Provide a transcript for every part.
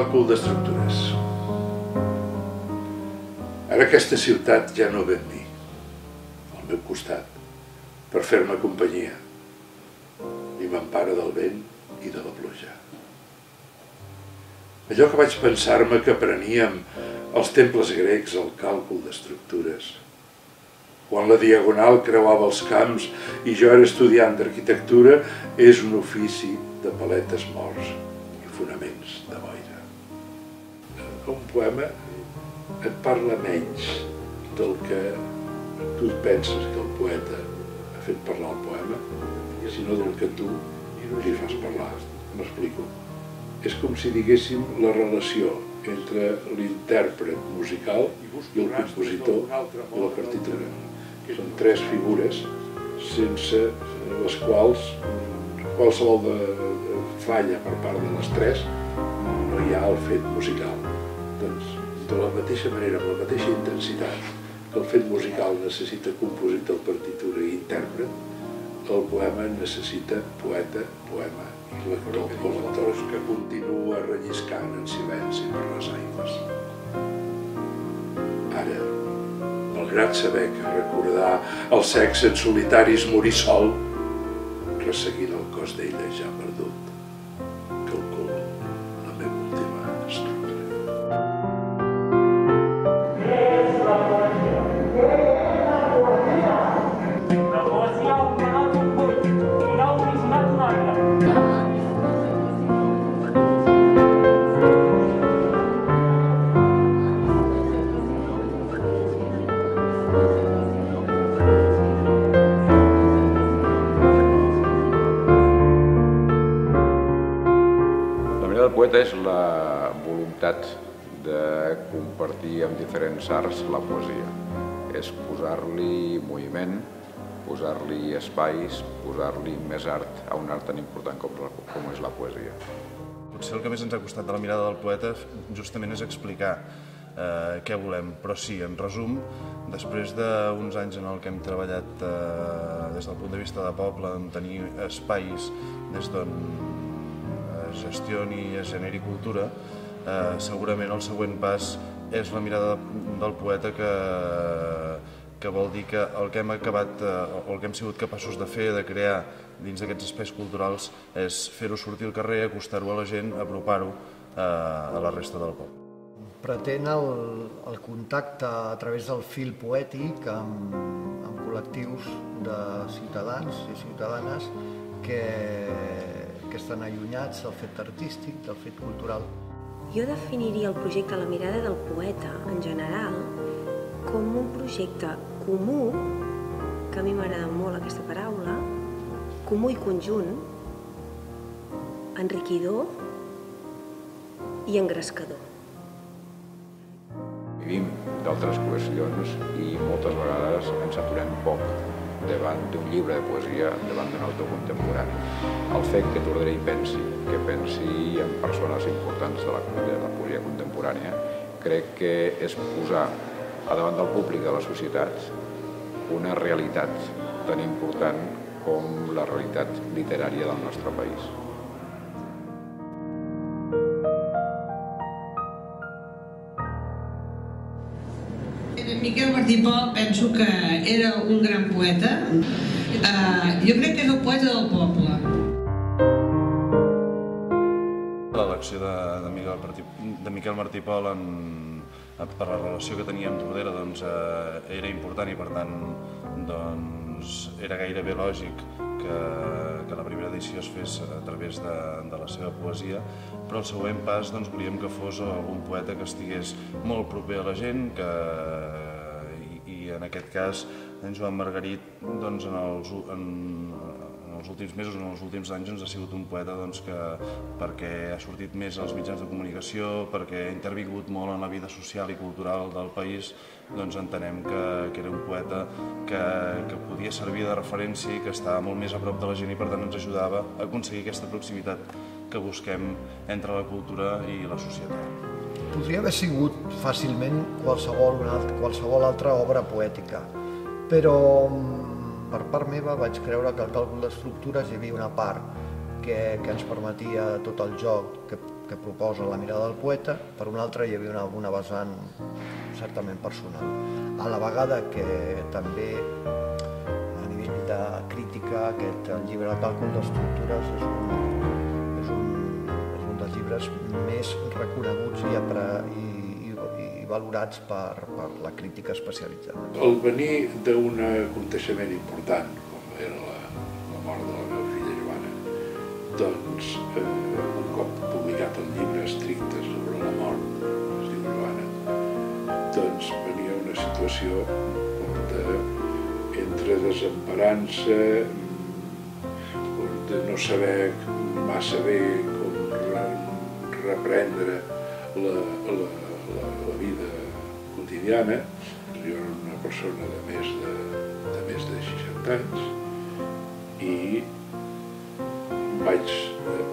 càlcul d'estructures. Ara aquesta ciutat ja no ve amb mi, al meu costat, per fer-me companyia, i m'empara del vent i de la pluja. Allò que vaig pensar-me que apreníem als temples grecs el càlcul d'estructures, quan la diagonal creuava els camps i jo era estudiant d'arquitectura, és un ofici de paletes morts i fonaments de boira. Un poema et parla menys del que tu penses que el poeta ha fet parlar el poema, sinó del que tu li fas parlar. M'explico. És com si diguéssim la relació entre l'intèrpret musical i el compositor de la partitura. Són tres figures sense les quals qualsevol falla per part de les tres no hi ha el fet musical. Doncs de la mateixa manera, amb la mateixa intensitat que el fet musical necessita compositor, partitura i intèrpret, el poema necessita poeta, poema i lector o lectors que continua relliscant en silenci per les aigües. Ara, malgrat saber que recordar els sexes solitaris morir sol, resseguint el cos d'ella ja perdut, calculo la meva última estructura. El poeta és la voluntat de compartir amb diferents arts la poesia. És posar-li moviment, posar-li espais, posar-li més art a un art tan important com és la poesia. Potser el que més ens ha costat de la mirada del poeta justament és explicar què volem, però sí, en resum, després d'uns anys en el que hem treballat des del punt de vista de poble, en tenir espais des d'on es gestioni i es generi cultura, segurament el següent pas és la mirada del poeta que vol dir que el que hem acabat o el que hem sigut capaços de fer, de crear dins d'aquests espais culturals, és fer-ho sortir al carrer, acostar-ho a la gent, apropar-ho a la resta del poble. Pretén el contacte a través del fil poètic amb col·lectius de ciutadans i ciutadanes que estan allunyats del fet artístic, del fet cultural. Jo definiria el projecte La mirada del poeta, en general, com un projecte comú, que a mi m'agrada molt aquesta paraula, comú i conjunt, enriquidor i engrescador. Vivim d'altres qüestions i moltes vegades ens aturem poc davant d'un llibre de poesia, davant d'un autor contemporani. El fet que Tordera hi pensi, que pensi en persones importants de la poesia contemporània, crec que és posar a davant del públic de la societat una realitat tan important com la realitat literària del nostre país. Miquel Martí i Pol penso que era un gran poeta. Jo crec que és el poeta del poble. L'elecció de Miquel Martí i Pol per la relació que tenia amb Tordera era important i per tant era gairebé lògic que la primera edició es fes a través de la seva poesia, però el següent pas volíem que fos algun poeta que estigués molt proper a la gent i en aquest cas en Joan Margarit en els últims mesos, en els últims anys, ha sigut un poeta que perquè ha sortit més als mitjans de comunicació, perquè ha intervingut molt en la vida social i cultural del país, entenem que era un poeta que podia servir de referència i que estava molt més a prop de la gent i per tant ens ajudava a aconseguir aquesta proximitat que busquem entre la cultura i la societat. Podria haver sigut fàcilment qualsevol altra obra poètica, però per part meva vaig creure que al càlcul d'estructures hi havia una part que ens permetia tot el joc, que que proposa la mirada del poeta, per una altra hi havia una vessant certament personal. A la vegada que també a nivell de crítica aquest llibre de càlcul d'estructures és un dels llibres més reconeguts i valorats per la crítica especialitzada. El venir d'un aconteixement important, com era la mort de la meva filla Joana, doncs un cop publicat el llibre estricte sobre la mort, es diu Joana, doncs venia una situació entre desemparança, de no saber massa bé com reprendre la vida quotidiana. Jo era una persona de més de 60 anys i vaig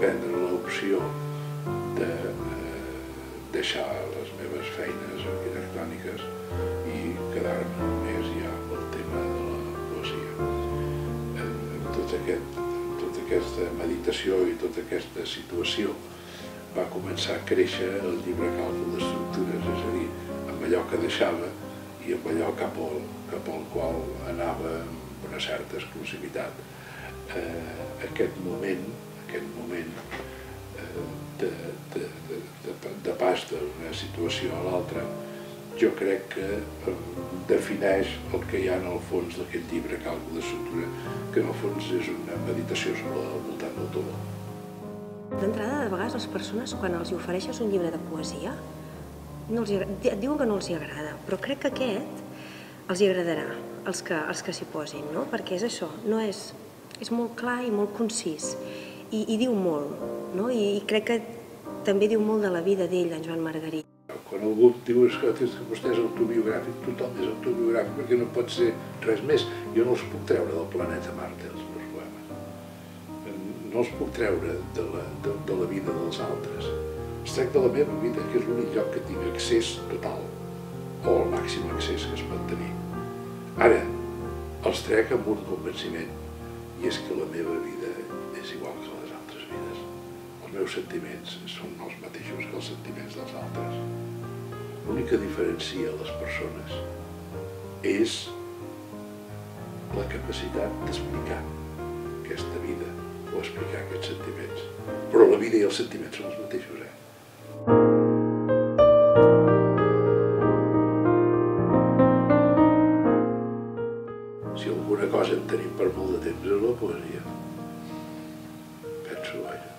prendre l'opció de deixar les meves feines arquitectòniques i quedar-me només ja amb el tema de la poesia. Tota aquesta meditació i tota aquesta situació va començar a créixer el llibre Càlcul d'estructures, és a dir, amb allò que deixava i amb allò cap al qual anava amb una certa exclusivitat. Aquest moment de pas d'una situació a l'altra, jo crec que defineix el que hi ha en el fons d'aquest llibre Càlcul d'estructura, que en el fons és una meditació sobre el voltant del dolor. D'entrada, de vegades les persones, quan els ofereixes un llibre de poesia, et diuen que no els hi agrada, però crec que aquest els hi agradarà, els que s'hi posin, no? Perquè és això, és molt clar i molt concís, i diu molt, no? I crec que també diu molt de la vida d'ell, en Joan Margarit. Quan algú diu que vostè és autobiogràfic, tothom és autobiogràfic, perquè no pot ser res més. Jo no els puc treure del planeta Marte, els meus poemes. No els puc treure de la vida dels altres. Es tracta de la meva vida, que és l'únic lloc que tinc accés total, o el màxim accés que es pot tenir. Ara, els trec amb un convenciment, i és que la meva vida és igual que les altres vides. Els meus sentiments són els mateixos que els sentiments dels altres. L'únic que diferencia les persones és la capacitat d'explicar aquesta vida o explicar aquests sentiments. Però la vida i els sentiments són els mateixos, Si alguna cosa en tenim per molt de temps és la poesia. Penso, vaja.